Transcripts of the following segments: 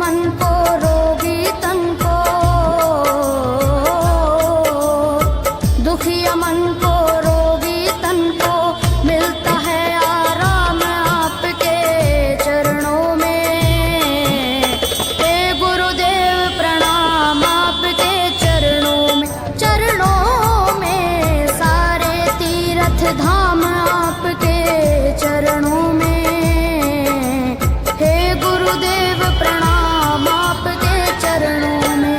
मन को रोगी तन को, दुखिया मन को रोगी तन को मिलता है आराम आपके चरणों में। हे गुरुदेव प्रणाम आपके चरणों में, चरणों में सारे तीर्थ धाम आपके चरणों में। हे गुरुदेव प्रणाम आपके चरणों में।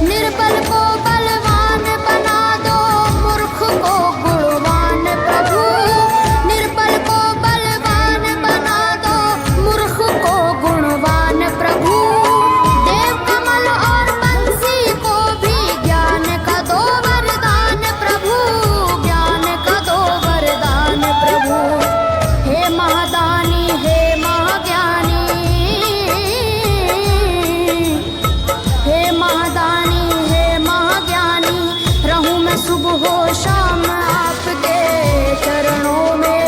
निर्बल को बलवान बना दो, मूर्ख को गुणवान प्रभु। निर्बल को बलवान बना दो, मूर्ख को गुणवान प्रभु। देव कमल और बंसी को भी ज्ञान का दो वरदान प्रभु, ज्ञान का दो वरदान प्रभु। हे महादानी हे महाज्ञानी, हे महादानी हे महाज्ञानी, रहूं मैं सुबह हो शाम आपके चरणों में।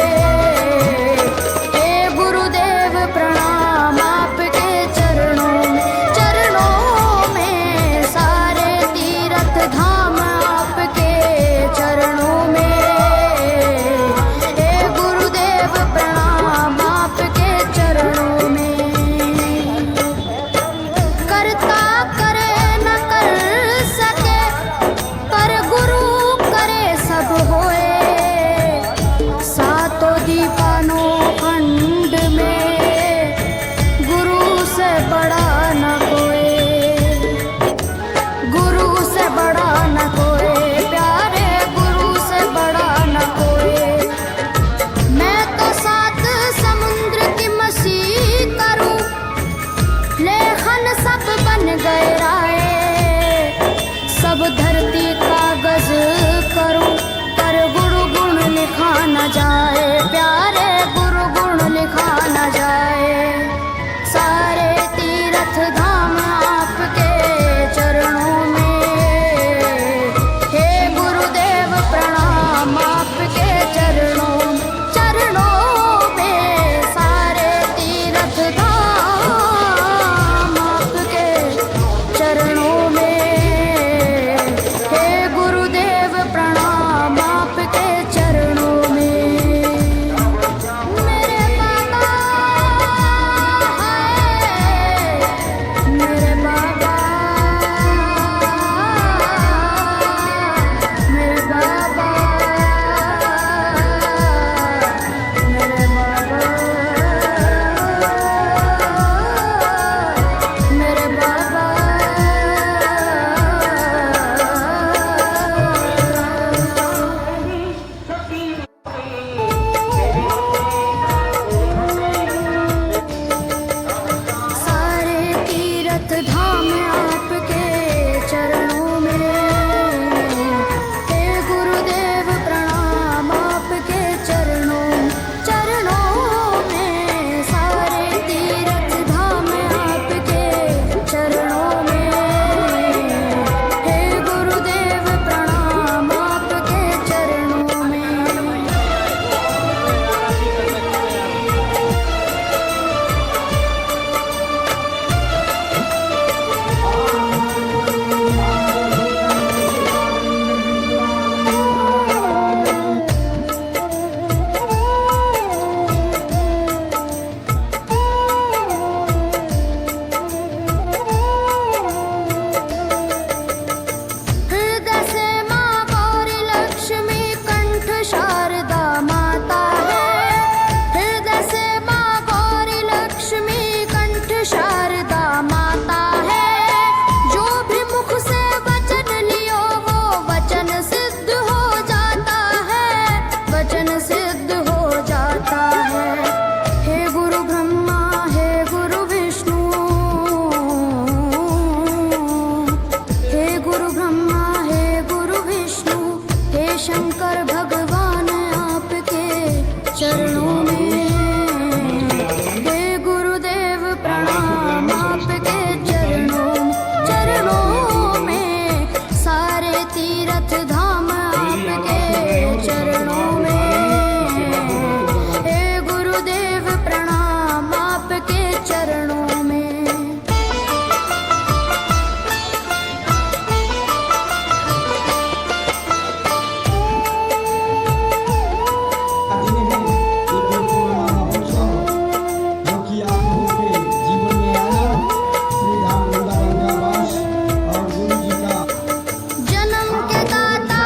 हे गुरुदेव प्रणाम आपके चरणों में, चरणों में सारे तीर्थ धाम आपके चरणों में। हे गुरुदेव प्रणाम आपके चरणों में। करता करे न कर सके, पर गुरु करे सब होए। सातों दीवानों खंड में गुरु से बड़ा न कोई, गुरु से बड़ा न कोई, प्यारे गुरु से बड़ा न कोई। मैं तो सात समुद्र की मसीह करूं, लेखन सब बन गए राय। सब धरती कागज करूं, पर गुरु गुण लिखा न जाए, प्यारे गुरु गुण लिखा न जाए। सारे तीर्थ धाम आपके चरणों में। हे गुरुदेव प्रणाम आपके चरणों में, चरणों में सारे तीर्थ धाम आपके चरणों में। हे गुरुदेव शंकर भगवान आपके चरणों में। हे गुरुदेव प्रणाम आपके चरणों में। सारे तीर्थ धाम आपके चरणों में। हे गुरुदेव प्रणाम आपके चरणों में। जन्म के दाता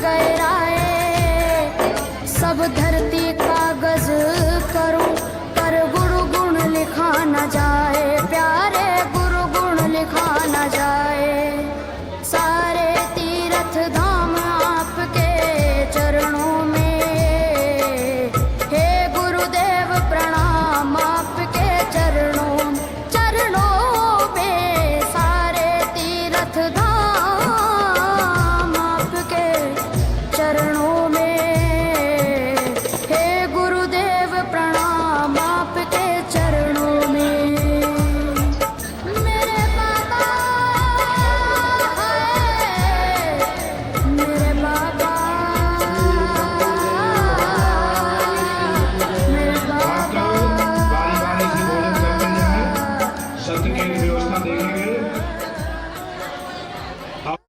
गए राहे, सब